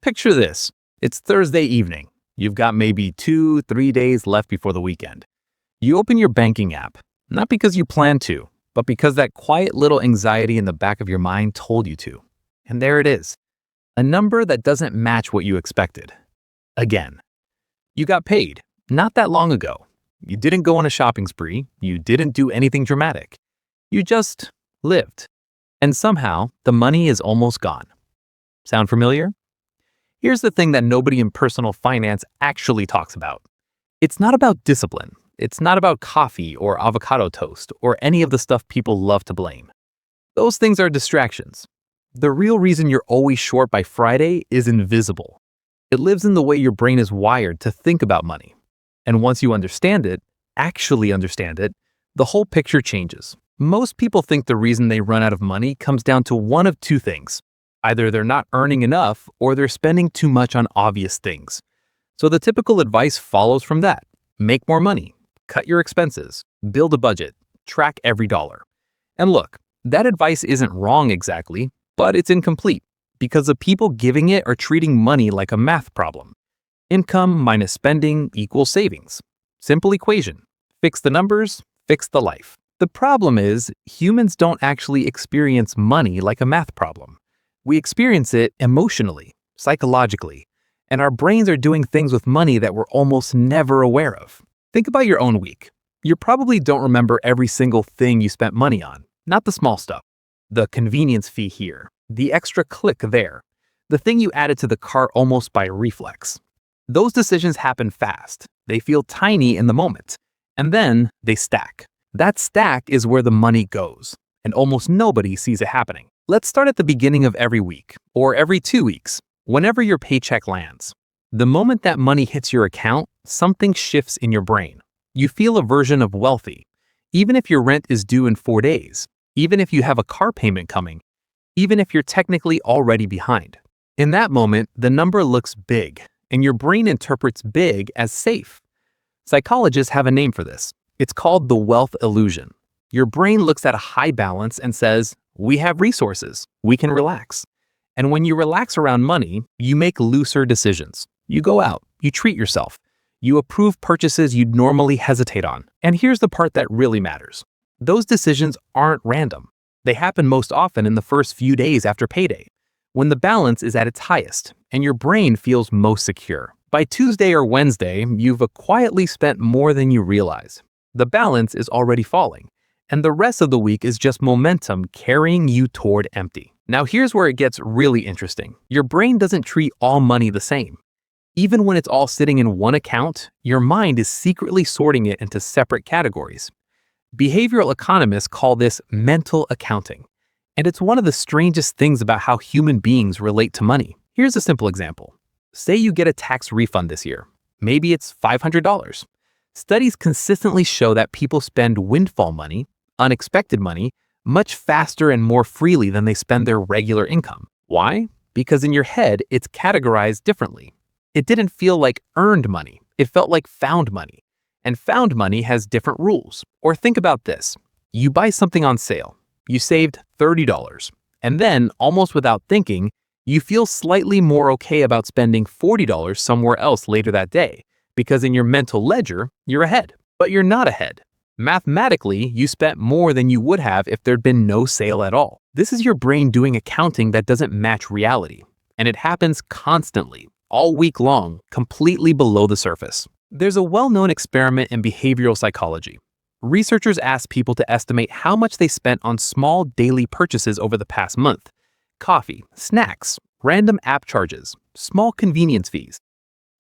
Picture this. It's Thursday evening. You've got maybe 2, 3 days left before the weekend. You open your banking app, not because you plan to, but because that quiet little anxiety in the back of your mind told you to. And there it is, a number that doesn't match what you expected. Again. You got paid, not that long ago. You didn't go on a shopping spree. You didn't do anything dramatic. You just lived. And somehow, the money is almost gone. Sound familiar? Here's the thing that nobody in personal finance actually talks about. It's not about discipline. It's not about coffee or avocado toast or any of the stuff people love to blame. Those things are distractions. The real reason you're always short by Friday is invisible. It lives in the way your brain is wired to think about money. And once you understand it, actually understand it, the whole picture changes. Most people think the reason they run out of money comes down to one of two things. Either they're not earning enough or they're spending too much on obvious things. So the typical advice follows from that. Make more money, cut your expenses, build a budget, track every dollar. And look, that advice isn't wrong exactly, but it's incomplete because the people giving it are treating money like a math problem. Income minus spending equals savings. Simple equation. Fix the numbers, fix the life. The problem is humans don't actually experience money like a math problem. We experience it emotionally, psychologically, and our brains are doing things with money that we're almost never aware of. Think about your own week. You probably don't remember every single thing you spent money on, not the small stuff. The convenience fee here, the extra click there, the thing you added to the cart almost by reflex. Those decisions happen fast. They feel tiny in the moment, and then they stack. That stack is where the money goes, and almost nobody sees it happening. Let's start at the beginning of every week, or every 2 weeks, whenever your paycheck lands. The moment that money hits your account, something shifts in your brain. You feel a version of wealthy, even if your rent is due in 4 days, even if you have a car payment coming, even if you're technically already behind. In that moment, the number looks big, and your brain interprets big as safe. Psychologists have a name for this. It's called the wealth illusion. Your brain looks at a high balance and says, we have resources, we can relax. And when you relax around money, you make looser decisions. You go out, you treat yourself, you approve purchases you'd normally hesitate on. And here's the part that really matters. Those decisions aren't random. They happen most often in the first few days after payday, when the balance is at its highest and your brain feels most secure. By Tuesday or Wednesday, you've quietly spent more than you realize. The balance is already falling, and the rest of the week is just momentum carrying you toward empty. Now here's where it gets really interesting. Your brain doesn't treat all money the same. Even when it's all sitting in one account, your mind is secretly sorting it into separate categories. Behavioral economists call this mental accounting, and it's one of the strangest things about how human beings relate to money. Here's a simple example. Say you get a tax refund this year. Maybe it's $500. Studies consistently show that people spend windfall money, unexpected money, much faster and more freely than they spend their regular income. Why? Because in your head, it's categorized differently. It didn't feel like earned money. It felt like found money. And found money has different rules. Or think about this. You buy something on sale. You saved $30. And then, almost without thinking, you feel slightly more okay about spending $40 somewhere else later that day. Because in your mental ledger, you're ahead. But you're not ahead. Mathematically, you spent more than you would have if there'd been no sale at all. This is your brain doing accounting that doesn't match reality. And it happens constantly, all week long, completely below the surface. There's a well-known experiment in behavioral psychology. Researchers asked people to estimate how much they spent on small daily purchases over the past month. Coffee, snacks, random app charges, small convenience fees.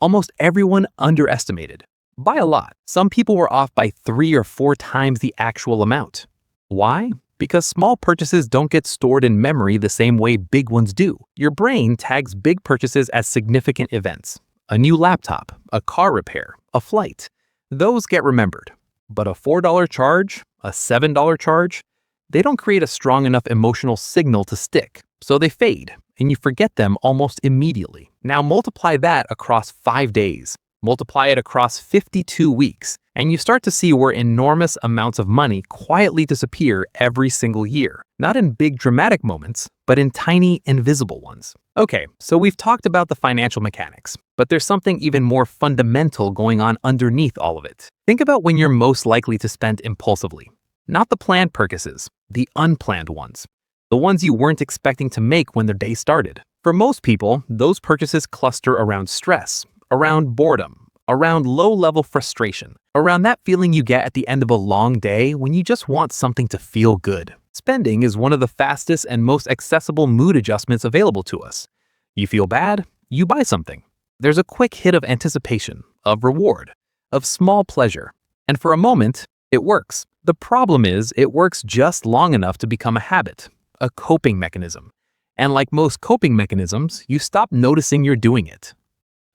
Almost everyone underestimated. By a lot. Some people were off by 3 or 4 times the actual amount. Why? Because small purchases don't get stored in memory the same way big ones do. Your brain tags big purchases as significant events. A new laptop, a car repair, a flight. Those get remembered. But a $4 charge, a $7 charge, they don't create a strong enough emotional signal to stick. So they fade, and you forget them almost immediately. Now multiply that across 5 days. Multiply it across 52 weeks, and you start to see where enormous amounts of money quietly disappear every single year. Not in big dramatic moments, but in tiny, invisible ones. Okay, so we've talked about the financial mechanics, but there's something even more fundamental going on underneath all of it. Think about when you're most likely to spend impulsively. Not the planned purchases, the unplanned ones. The ones you weren't expecting to make when the day started. For most people, those purchases cluster around stress, around boredom, around low-level frustration, around that feeling you get at the end of a long day when you just want something to feel good. Spending is one of the fastest and most accessible mood adjustments available to us. You feel bad, you buy something. There's a quick hit of anticipation, of reward, of small pleasure. And for a moment, it works. The problem is, it works just long enough to become a habit, a coping mechanism. And like most coping mechanisms, you stop noticing you're doing it.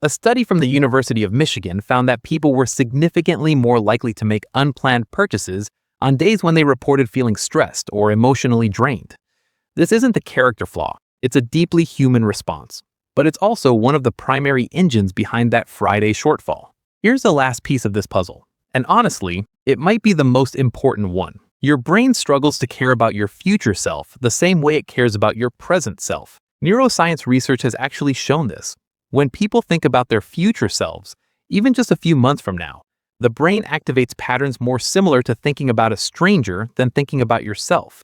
A study from the University of Michigan found that people were significantly more likely to make unplanned purchases on days when they reported feeling stressed or emotionally drained. This isn't a character flaw, it's a deeply human response. But it's also one of the primary engines behind that Friday shortfall. Here's the last piece of this puzzle, and honestly, it might be the most important one. Your brain struggles to care about your future self the same way it cares about your present self. Neuroscience research has actually shown this. When people think about their future selves, even just a few months from now, the brain activates patterns more similar to thinking about a stranger than thinking about yourself.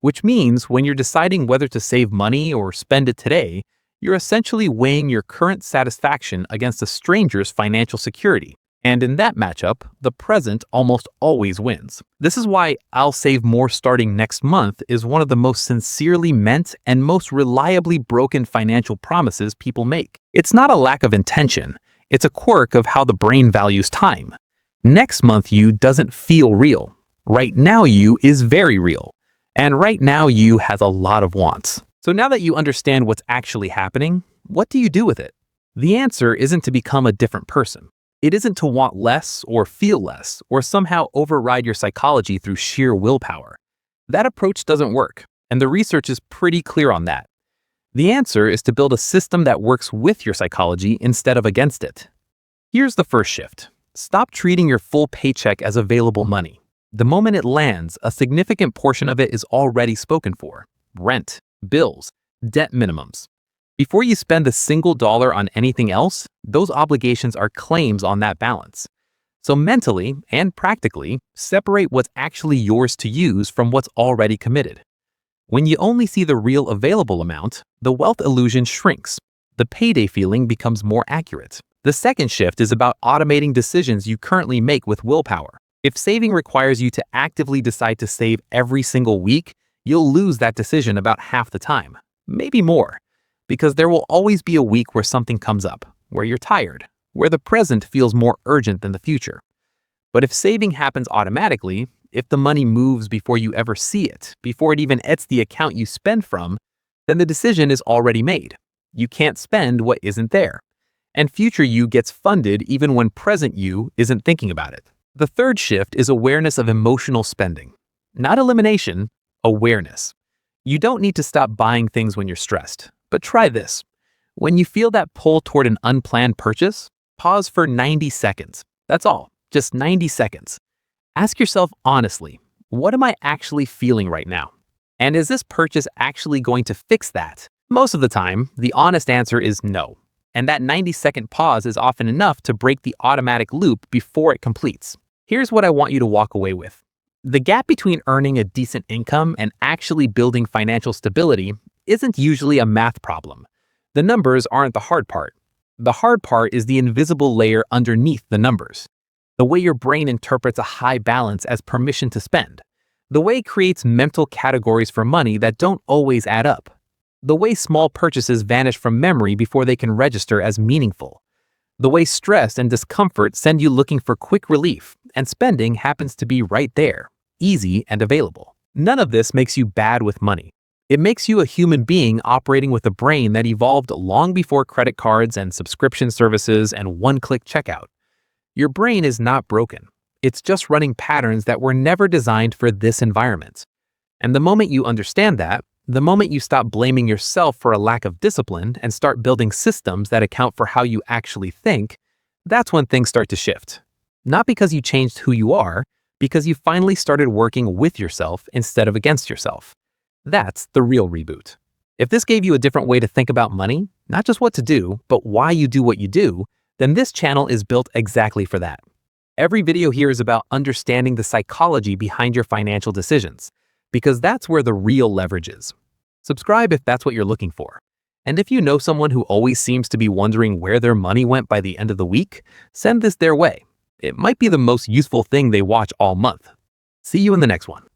Which means when you're deciding whether to save money or spend it today, you're essentially weighing your current satisfaction against a stranger's financial security. And in that matchup, the present almost always wins. This is why "I'll save more starting next month" is one of the most sincerely meant and most reliably broken financial promises people make. It's not a lack of intention, it's a quirk of how the brain values time. Next month you doesn't feel real. Right now you is very real. And right now you has a lot of wants. So now that you understand what's actually happening, what do you do with it? The answer isn't to become a different person. It isn't to want less or feel less or somehow override your psychology through sheer willpower. That approach doesn't work, and the research is pretty clear on that. The answer is to build a system that works with your psychology instead of against it. Here's the first shift. Stop treating your full paycheck as available money. The moment it lands, a significant portion of it is already spoken for. Rent, bills, debt minimums. Before you spend a single dollar on anything else, those obligations are claims on that balance. So mentally and practically, separate what's actually yours to use from what's already committed. When you only see the real available amount, the wealth illusion shrinks. The payday feeling becomes more accurate. The second shift is about automating decisions you currently make with willpower. If saving requires you to actively decide to save every single week, you'll lose that decision about half the time, maybe more, because there will always be a week where something comes up, where you're tired, where the present feels more urgent than the future. But if saving happens automatically, if the money moves before you ever see it, before it even hits the account you spend from, then the decision is already made. You can't spend what isn't there. And future you gets funded even when present you isn't thinking about it. The third shift is awareness of emotional spending. Not elimination, awareness. You don't need to stop buying things when you're stressed, but try this. When you feel that pull toward an unplanned purchase, pause for 90 seconds. That's all, just 90 seconds. Ask yourself honestly, what am I actually feeling right now? And is this purchase actually going to fix that? Most of the time, the honest answer is no. And that 90-second pause is often enough to break the automatic loop before it completes. Here's what I want you to walk away with. The gap between earning a decent income and actually building financial stability isn't usually a math problem. The numbers aren't the hard part. The hard part is the invisible layer underneath the numbers. The way your brain interprets a high balance as permission to spend. The way it creates mental categories for money that don't always add up. The way small purchases vanish from memory before they can register as meaningful. The way stress and discomfort send you looking for quick relief, and spending happens to be right there, easy and available. None of this makes you bad with money. It makes you a human being operating with a brain that evolved long before credit cards and subscription services and one-click checkout. Your brain is not broken. It's just running patterns that were never designed for this environment. And the moment you understand that, the moment you stop blaming yourself for a lack of discipline and start building systems that account for how you actually think, that's when things start to shift. Not because you changed who you are, because you finally started working with yourself instead of against yourself. That's the real reboot. If this gave you a different way to think about money, not just what to do, but why you do what you do, then this channel is built exactly for that. Every video here is about understanding the psychology behind your financial decisions, because that's where the real leverage is. Subscribe if that's what you're looking for. And if you know someone who always seems to be wondering where their money went by the end of the week, send this their way. It might be the most useful thing they watch all month. See you in the next one.